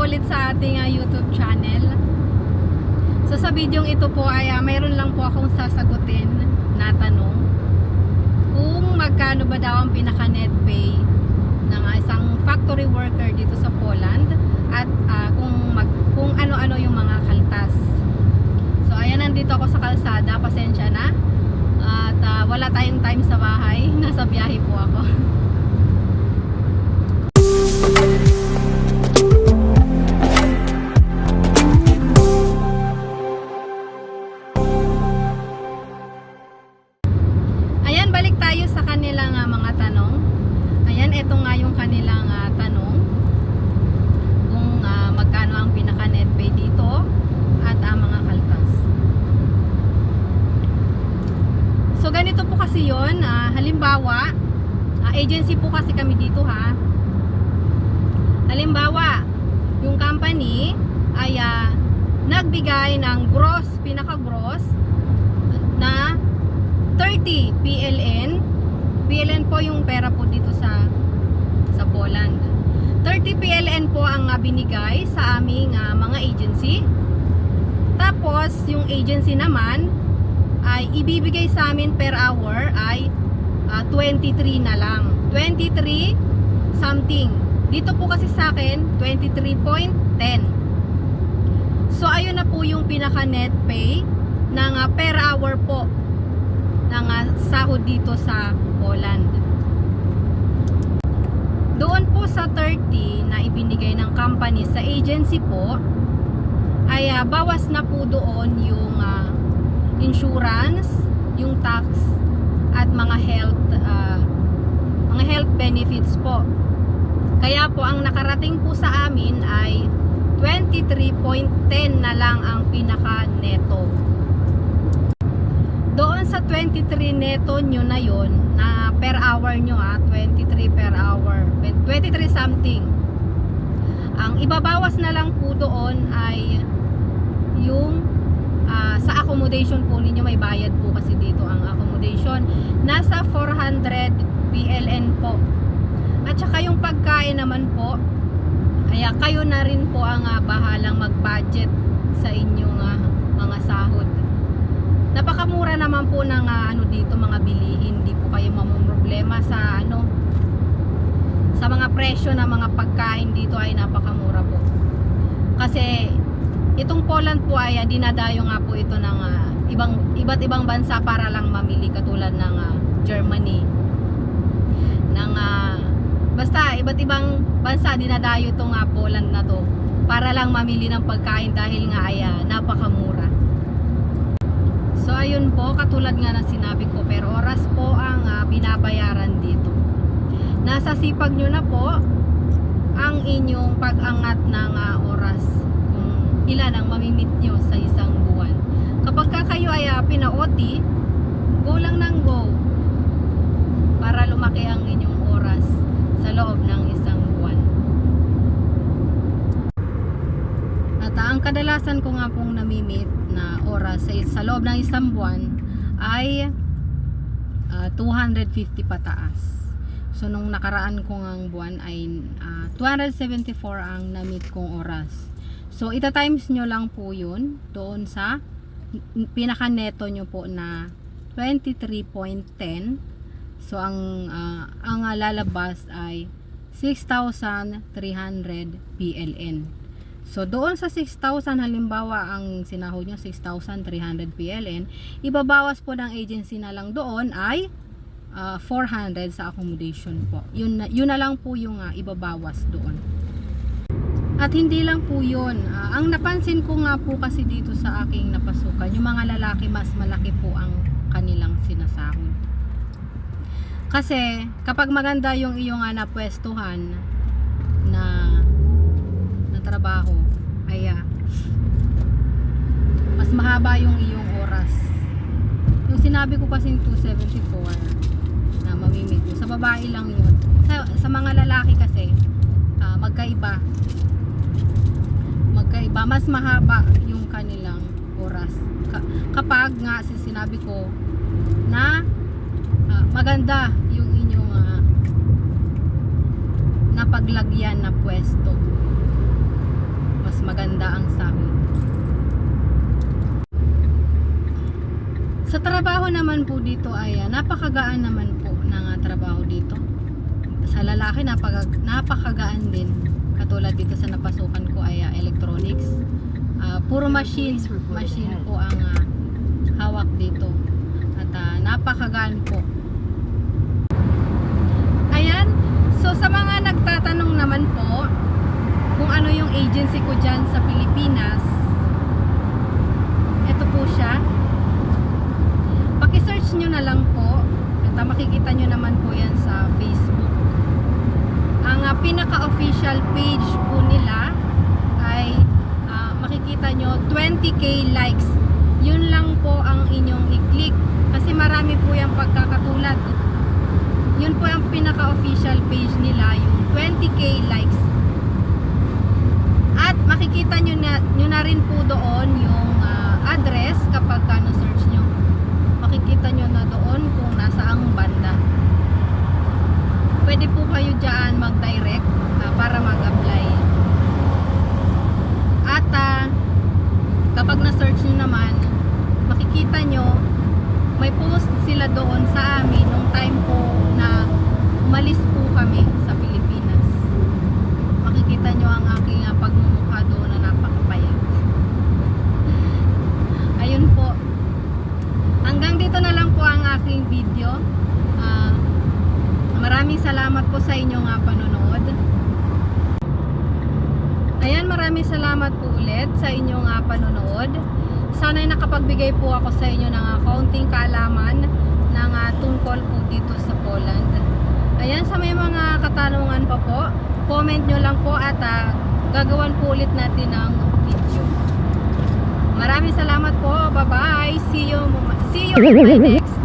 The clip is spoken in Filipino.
po ulit sa ating YouTube channel. So sa video ito po ay mayroon lang po akong sasagutin na tanong kung magkano ba daw ang pinaka net pay ng isang factory worker dito sa Poland at kung ano-ano yung mga kaltas. So ayan, nandito ako sa kalsada, pasensya na at wala tayong time sa bahay, nasa biyahe po ako. Ayan, balik tayo sa kanilang mga tanong. Ayan, ito nga yung kanilang tanong kung magkano ang pinaka net pay dito at mga kaltas. So ganito po kasi yon, halimbawa agency po kasi kami dito ha. Halimbawa yung company ay nagbigay ng gross, pinaka gross na 30 PLN. PLN po yung pera po dito sa Poland. 30 PLN po ang binigay sa aming mga agency. Tapos yung agency naman ay ibibigay sa amin per hour ay 23 na lang. 23 something. Dito po kasi sa akin 23.10. So ayun na po yung pinaka net pay ng per hour po ng sahod dito sa Poland. Doon po sa 30 na ibinigay ng company sa agency po ay bawas na po doon yung insurance, yung tax at mga health benefits po. Kaya po ang nakarating po sa amin ay 23.10 na lang ang pinaka neto. Doon sa 23 neto nyo na yon na per hour nyo 23 per hour, 23 something. Ang ibabawas na lang po doon ay yung sa accommodation po ninyo, may bayad po kasi dito ang accommodation. Nasa 400 PLN po. At saka yung pagkain naman po, kaya kayo na rin po ang bahalang mag-budget sa inyong mga sahod. Napakamura naman po ng dito mga bilihin, hindi po kayo mamumroblema sa sa mga presyo ng mga pagkain dito, ay napakamura po. Kasi itong Poland po ay dinadayo nga po ito ng iba't ibang bansa para lang mamili, katulad ng Germany, ng basta iba't ibang bansa dinadayo itong Poland na to para lang mamili ng pagkain dahil nga ay napakamura. So ayun po, katulad nga ng sinabi ko, per oras po ang binabayaran dito. Nasa sipag nyo na po ang inyong pag-angat ng oras, kung ilan ang mamimit nyo sa isang buwan. Kapag kayo ay pina-OT, go lang ng go para lumaki ang inyong oras sa loob ng isang buwan. At ang kadalasan ko nga pong namimit na oras sa loob ng isang buwan ay 250 pataas. So nung nakaraan kong ang buwan ay 274 ang namit kong oras. So ita times nyo lang po yun doon sa pinaka neto nyo po na 23.10. So ang lalabas ay 6,300 PLN. So doon sa 6,000, halimbawa ang sinahod nyo 6,300 PLN, ibabawas po ng agency na lang doon ay 400 sa accommodation po. Yun na lang po yung ibabawas doon. At hindi lang po yun. Ang napansin ko nga po kasi dito sa aking napasukan, yung mga lalaki mas malaki po ang kanilang sinasahod. Kasi kapag maganda yung iyong napwestuhan na trabaho, ay mas mahaba yung iyong oras. Yung sinabi ko kasing 274 na mamimit mo, sa babae lang yun. Sa mga lalaki kasi magkaiba, mas mahaba yung kanilang oras kapag nga sinabi ko na maganda yung inyong napaglagyan na pwesto. mas maganda ang sahod. Sa trabaho naman po dito ay napakagaan naman po ng trabaho dito. Sa lalaki napakagaan din. Katulad dito sa napasukan ko ay electronics. Puro machine po ang hawak dito. At napakagaan po. Ayan, so sa mga nagtatanong naman po kung ano yung agency ko dyan sa Pilipinas, ito po siya. Paki-search nyo na lang po at makikita nyo naman po yan sa Facebook. Ang pinaka-official page po nila ay makikita nyo 20k likes. Yun lang po ang inyong i-click kasi marami po yung pagkakatulad. Yun po ang pinaka-official page nila, yung 20k likes. At makikita nyo na rin po doon yung address kapag na-search nyo. Makikita nyo na doon kung nasaang banda. Pwede po kayo dyan mag-direct para mag-apply. At kapag na-search nyo naman, makikita nyo may post sila doon sa amin nung time po na umalis po kami sa Pilipinas. Makikita nyo ang aking pagmumukha doon na napakapayat. Ayun po. Hanggang dito na lang po ang aking video. Maraming salamat po sa inyong panonood. Ayan, maraming salamat po ulit sa inyong panonood. Sana'y nakapagbigay po ako sa inyo ng kaunting kaalaman ng tungkol po dito sa Poland. Ayan, sa may mga katanungan pa po, comment nyo lang po at gagawan po ulit natin ng video. Maraming salamat po. Bye-bye. See you in my next